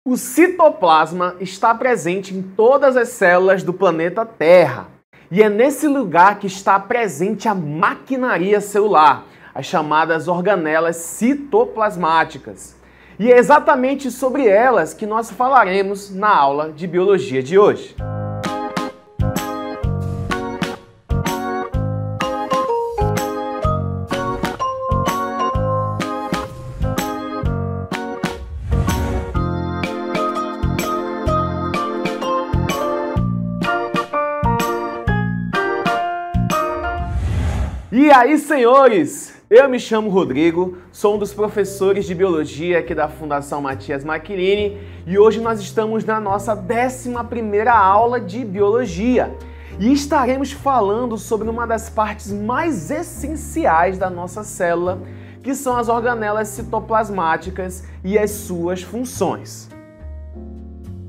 O citoplasma está presente em todas as células do planeta Terra. E é nesse lugar que está presente a maquinaria celular, as chamadas organelas citoplasmáticas. E é exatamente sobre elas que nós falaremos na aula de biologia de hoje. E aí, senhores? Eu me chamo Rodrigo, sou um dos professores de Biologia aqui da Fundação Matias Maquirini e hoje nós estamos na nossa 11ª aula de Biologia e estaremos falando sobre uma das partes mais essenciais da nossa célula, que são as organelas citoplasmáticas e as suas funções.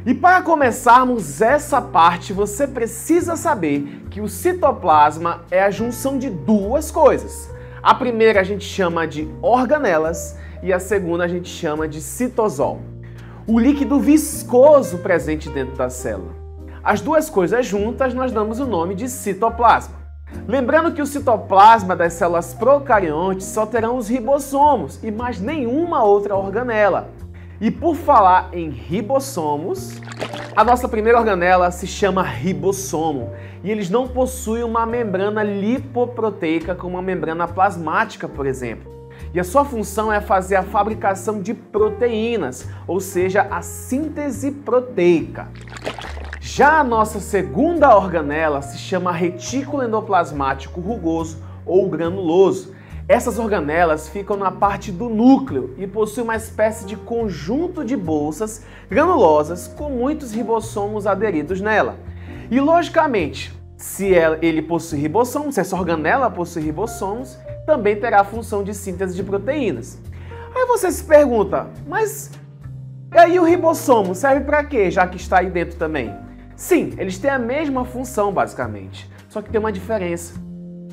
E para começarmos essa parte, você precisa saber que o citoplasma é a junção de duas coisas. A primeira a gente chama de organelas e a segunda a gente chama de citosol, o líquido viscoso presente dentro da célula. As duas coisas juntas nós damos o nome de citoplasma. Lembrando que o citoplasma das células procariontes só terão os ribossomos e mais nenhuma outra organela. E por falar em ribossomos, a nossa primeira organela se chama ribossomo e eles não possuem uma membrana lipoproteica como a membrana plasmática, por exemplo. E a sua função é fazer a fabricação de proteínas, ou seja, a síntese proteica. Já a nossa segunda organela se chama retículo endoplasmático rugoso ou granuloso. Essas organelas ficam na parte do núcleo e possuem uma espécie de conjunto de bolsas granulosas com muitos ribossomos aderidos nela. E logicamente, se ele possui ribossomos, se essa organela possui ribossomos, também terá a função de síntese de proteínas. Aí você se pergunta, mas e aí o ribossomo serve para quê, já que está aí dentro também? Sim, eles têm a mesma função basicamente, só que tem uma diferença.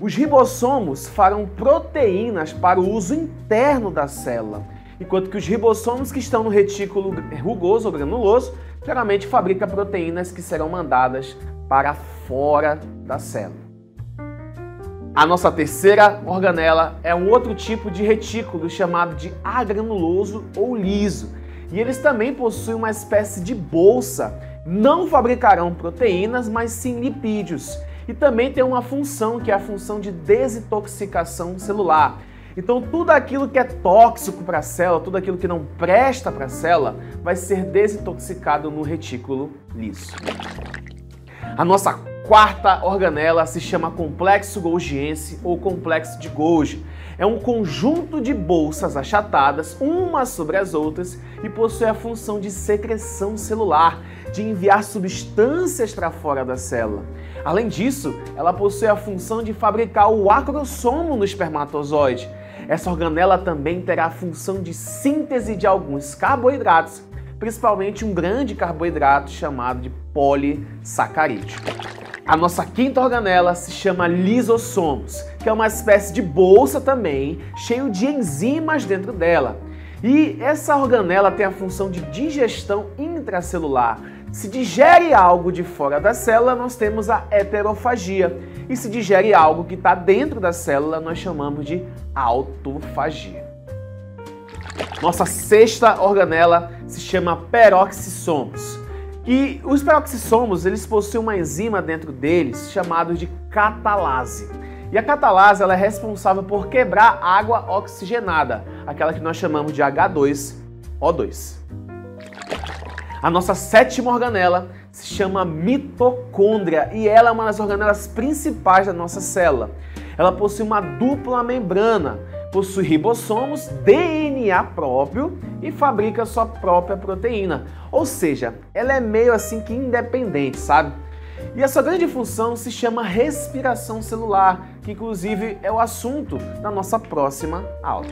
Os ribossomos farão proteínas para o uso interno da célula, enquanto que os ribossomos que estão no retículo rugoso ou granuloso geralmente fabricam proteínas que serão mandadas para fora da célula. A nossa terceira organela é um outro tipo de retículo chamado de agranuloso ou liso, e eles também possuem uma espécie de bolsa. Não fabricarão proteínas, mas sim lipídios. E também tem uma função, que é a função de desintoxicação celular. Então tudo aquilo que é tóxico para a célula, tudo aquilo que não presta para a célula, vai ser desintoxicado no retículo liso. A nossa quarta organela se chama complexo golgiense ou complexo de Golgi. É um conjunto de bolsas achatadas, umas sobre as outras, e possui a função de secreção celular, de enviar substâncias para fora da célula. Além disso, ela possui a função de fabricar o acrossomo no espermatozoide. Essa organela também terá a função de síntese de alguns carboidratos, principalmente um grande carboidrato chamado de polissacarídeo. A nossa quinta organela se chama lisossomos, que é uma espécie de bolsa também, cheio de enzimas dentro dela. E essa organela tem a função de digestão intracelular. Se digere algo de fora da célula, nós temos a heterofagia. E se digere algo que está dentro da célula, nós chamamos de autofagia. Nossa sexta organela se chama peroxissomos. E os peroxissomos, eles possuem uma enzima dentro deles chamada de catalase. E a catalase ela é responsável por quebrar água oxigenada, aquela que nós chamamos de H2O2. A nossa sétima organela se chama mitocôndria e ela é uma das organelas principais da nossa célula. Ela possui uma dupla membrana, possui ribossomos, DNA próprio e fabrica sua própria proteína. Ou seja, ela é meio assim que independente, sabe? E a sua grande função se chama respiração celular, que inclusive é o assunto da nossa próxima aula.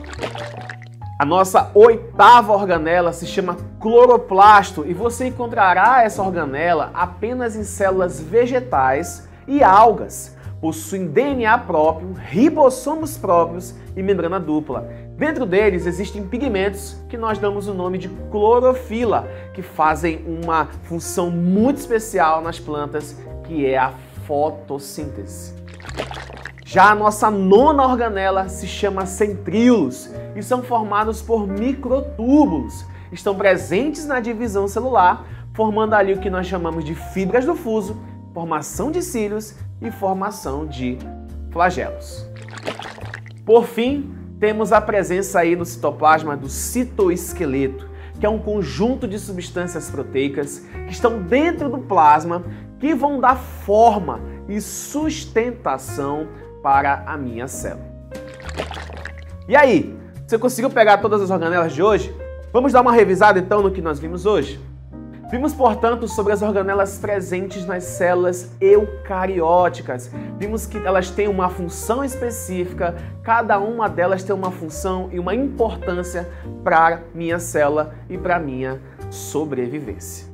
A nossa oitava organela se chama cloroplasto e você encontrará essa organela apenas em células vegetais e algas. Possuem DNA próprio, ribossomos próprios e membrana dupla. Dentro deles existem pigmentos que nós damos o nome de clorofila, que fazem uma função muito especial nas plantas, que é a fotossíntese. Já a nossa nona organela se chama centríolos e são formados por microtúbulos. Estão presentes na divisão celular, formando ali o que nós chamamos de fibras do fuso, formação de cílios e formação de flagelos. Por fim, temos a presença aí no citoplasma do citoesqueleto, que é um conjunto de substâncias proteicas que estão dentro do plasma que vão dar forma e sustentação para a minha célula. E aí, você conseguiu pegar todas as organelas de hoje? Vamos dar uma revisada então no que nós vimos hoje? Vimos, portanto, sobre as organelas presentes nas células eucarióticas. Vimos que elas têm uma função específica, cada uma delas tem uma função e uma importância para a minha célula e para a minha sobrevivência.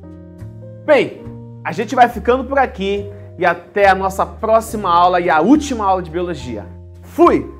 Bem, a gente vai ficando por aqui e até a nossa próxima aula e a última aula de biologia. Fui!